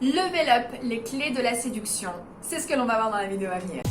Level up, les clés de la séduction. C'est ce que l'on va voir dans la vidéo à venir.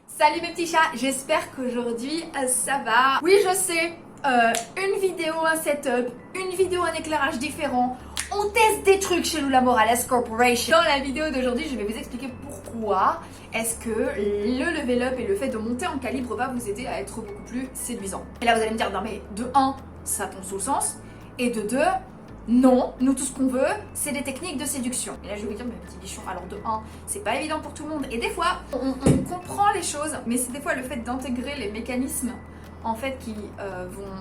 Salut mes petits chats, j'espère qu'aujourd'hui ça va. Oui, je sais, une vidéo, un setup, une vidéo, un éclairage différent. On teste des trucs chez Lula Morales Corporation. Dans la vidéo d'aujourd'hui, je vais vous expliquer pourquoi est-ce que le level up et le fait de monter en calibre va vous aider à être beaucoup plus séduisant. Et là, vous allez me dire, non mais de 1, ça tombe sous le sens, et de 2, non, nous tout ce qu'on veut, c'est des techniques de séduction. Et là je vais vous dire, mes petits bichons, alors de 1, c'est pas évident pour tout le monde. Et des fois, on comprend les choses, mais c'est des fois le fait d'intégrer les mécanismes en fait qui vont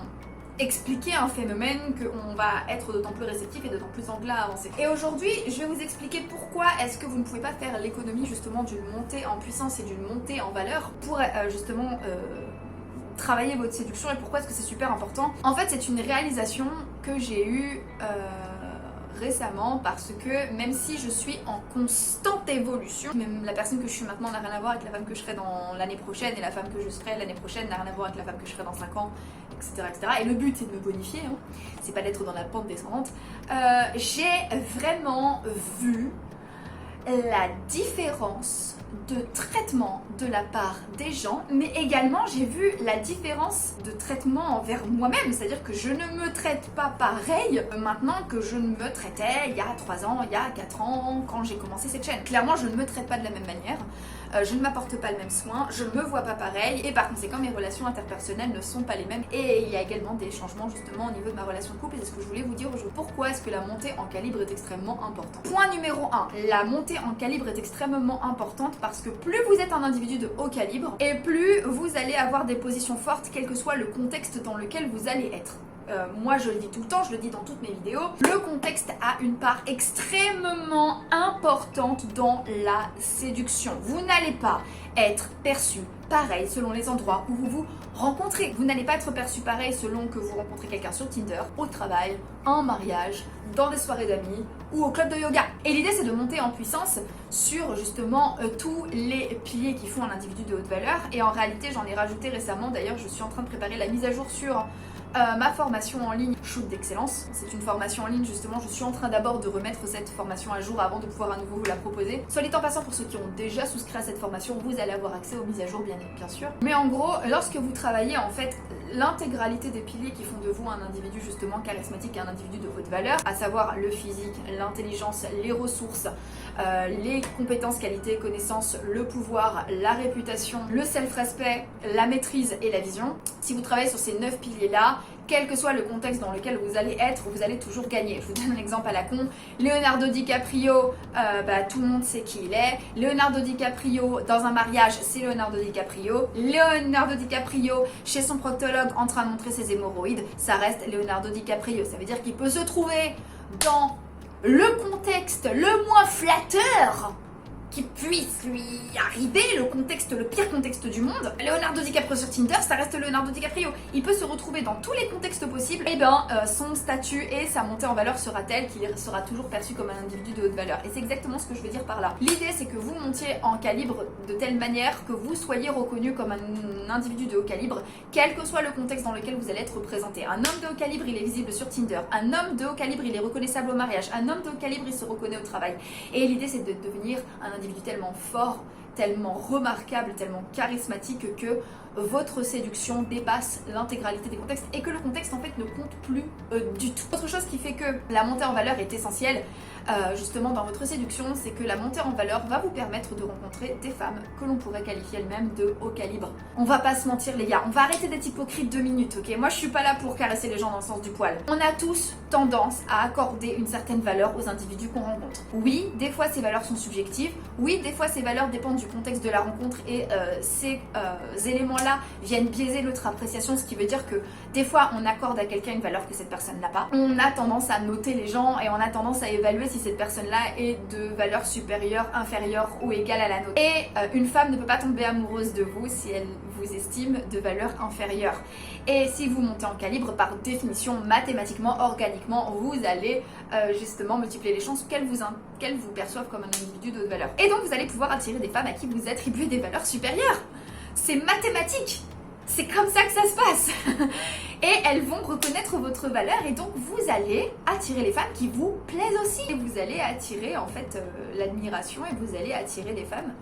expliquer un phénomène qu'on va être d'autant plus réceptif et d'autant plus enclin à avancer. Et aujourd'hui, je vais vous expliquer pourquoi est-ce que vous ne pouvez pas faire l'économie justement d'une montée en puissance et d'une montée en valeur pour justement travailler votre séduction et pourquoi est-ce que c'est super important. En fait, c'est une réalisation que j'ai eue récemment parce que même si je suis en constante évolution, même la personne que je suis maintenant n'a rien à voir avec la femme que je serai dans l'année prochaine et la femme que je serai l'année prochaine n'a rien à voir avec la femme que je serai dans 5 ans, etc. etc. Et le but c'est de me bonifier, hein. C'est pas d'être dans la pente descendante. J'ai vraiment vu la différence de traitement de la part des gens, mais également j'ai vu la différence de traitement envers moi-même, c'est-à-dire que je ne me traite pas pareil maintenant que je ne me traitais il y a 3 ans, il y a 4 ans, quand j'ai commencé cette chaîne. Clairement, je ne me traite pas de la même manière, je ne m'apporte pas le même soin, je ne me vois pas pareil, et par conséquent mes relations interpersonnelles ne sont pas les mêmes, et il y a également des changements justement au niveau de ma relation de couple, et c'est ce que je voulais vous dire aujourd'hui. Pourquoi est-ce que la montée en calibre est extrêmement importante? Point numéro 1, la montée en calibre est extrêmement importante parce que plus vous êtes un individu de haut calibre et plus vous allez avoir des positions fortes quel que soit le contexte dans lequel vous allez être. Moi je le dis tout le temps, je le dis dans toutes mes vidéos, le contexte a une part extrêmement importante dans la séduction. Vous n'allez pas être perçu pareil selon les endroits où vous vous rencontrez. Vous n'allez pas être perçu pareil selon que vous rencontrez quelqu'un sur Tinder, au travail, en mariage, dans des soirées d'amis ou au club de yoga. Et l'idée c'est de monter en puissance sur justement tous les piliers qui font un individu de haute valeur. Et en réalité j'en ai rajouté récemment, d'ailleurs je suis en train de préparer la mise à jour sur ma formation en ligne Shoot d'excellence. C'est une formation en ligne justement, je suis en train d'abord de remettre cette formation à jour avant de pouvoir à nouveau vous la proposer. Soit dit en passant, pour ceux qui ont déjà souscrit à cette formation, vous allez avoir accès aux mises à jour bien sûr. Mais en gros, lorsque vous travaillez en fait l'intégralité des piliers qui font de vous un individu justement charismatique et un individu de haute valeur, à savoir le physique, l'intelligence, les ressources, les compétences, qualités, connaissances, le pouvoir, la réputation, le self-respect, la maîtrise et la vision. Si vous travaillez sur ces 9 piliers là, quel que soit le contexte dans lequel vous allez être, vous allez toujours gagner. Je vous donne un exemple à la con. Leonardo DiCaprio, tout le monde sait qui il est. Leonardo DiCaprio dans un mariage, c'est Leonardo DiCaprio. Leonardo DiCaprio chez son proctologue en train de montrer ses hémorroïdes, ça reste Leonardo DiCaprio. Ça veut dire qu'il peut se trouver dans le contexte le moins flatteur qui puisse lui arriver, le pire contexte du monde. Leonardo DiCaprio sur Tinder, ça reste Leonardo DiCaprio. Il peut se retrouver dans tous les contextes possibles. Et bien, son statut et sa montée en valeur sera tel qu'il sera toujours perçu comme un individu de haute valeur. Et c'est exactement ce que je veux dire par là. L'idée, c'est que vous montiez en calibre de telle manière que vous soyez reconnu comme un individu de haut calibre, quel que soit le contexte dans lequel vous allez être représenté. Un homme de haut calibre, il est visible sur Tinder. Un homme de haut calibre, il est reconnaissable au mariage. Un homme de haut calibre, il se reconnaît au travail. Et l'idée, c'est de devenir un individu tellement fort, tellement remarquable, tellement charismatique que votre séduction dépasse l'intégralité des contextes et que le contexte en fait ne compte plus du tout. Autre chose qui fait que la montée en valeur est essentielle justement dans votre séduction, c'est que la montée en valeur va vous permettre de rencontrer des femmes que l'on pourrait qualifier elles-mêmes de haut calibre. On va pas se mentir les gars, on va arrêter d'être hypocrite 2 minutes, ok? Moi je suis pas là pour caresser les gens dans le sens du poil. On a tous tendance à accorder une certaine valeur aux individus qu'on rencontre. Oui, des fois ces valeurs sont subjectives, oui, des fois ces valeurs dépendent du contexte de la rencontre et ces éléments-là viennent biaiser notre appréciation, ce qui veut dire que des fois on accorde à quelqu'un une valeur que cette personne n'a pas. On a tendance à noter les gens et on a tendance à évaluer si cette personne-là est de valeur supérieure, inférieure ou égale à la nôtre. Et une femme ne peut pas tomber amoureuse de vous si elle vous estiment de valeur inférieure. Et si vous montez en calibre, par définition, mathématiquement, organiquement, vous allez justement multiplier les chances qu'elles vous perçoivent comme un individu de haute valeur. Et donc vous allez pouvoir attirer des femmes à qui vous attribuez des valeurs supérieures. C'est mathématique. C'est comme ça que ça se passe. Et elles vont reconnaître votre valeur et donc vous allez attirer les femmes qui vous plaisent aussi. Et vous allez attirer en fait l'admiration et vous allez attirer des femmes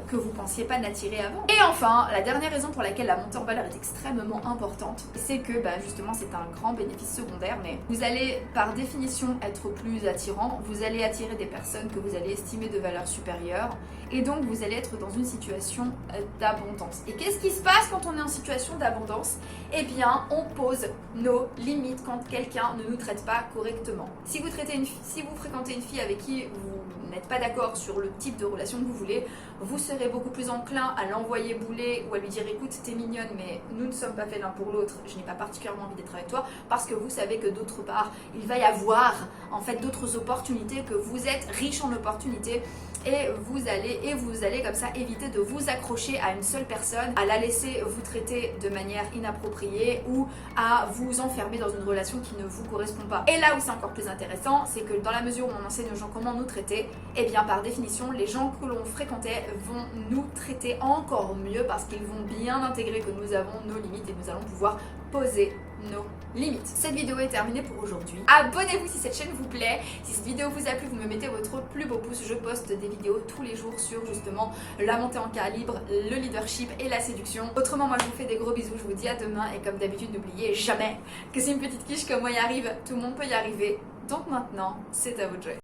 que vous pensiez pas n'attirer avant. Et enfin, la dernière raison pour laquelle la montée en valeur est extrêmement importante, c'est que justement c'est un grand bénéfice secondaire, mais vous allez par définition être plus attirant, vous allez attirer des personnes que vous allez estimer de valeur supérieure, et donc vous allez être dans une situation d'abondance. Et qu'est-ce qui se passe quand on est en situation d'abondance? Eh bien, on pose nos limites quand quelqu'un ne nous traite pas correctement. Si vous fréquentez une fille avec qui vous n'êtes pas d'accord sur le type de relation que vous voulez, vous serez beaucoup plus enclin à l'envoyer bouler ou à lui dire écoute t'es mignonne mais nous ne sommes pas faits l'un pour l'autre, je n'ai pas particulièrement envie d'être avec toi, parce que vous savez que d'autre part il va y avoir en fait d'autres opportunités, que vous êtes riche en opportunités et vous allez comme ça éviter de vous accrocher à une seule personne, à la laisser vous traiter de manière inappropriée ou à vous enfermer dans une relation qui ne vous correspond pas. Et là où c'est encore plus intéressant, c'est que dans la mesure où on enseigne aux gens comment nous traiter, et bien par définition les gens que l'on fréquentait vont nous traiter encore mieux parce qu'ils vont bien intégrer que nous avons nos limites et nous allons pouvoir poser nos limites. Cette vidéo est terminée pour aujourd'hui. Abonnez-vous si cette chaîne vous plaît. Si cette vidéo vous a plu, vous me mettez votre plus beau pouce. Je poste des vidéos tous les jours sur justement la montée en calibre, le leadership et la séduction. Autrement, moi je vous fais des gros bisous. Je vous dis à demain et comme d'habitude, n'oubliez jamais que c'est une petite quiche comme moi y arrive. Tout le monde peut y arriver. Donc maintenant, c'est à vous de jouer.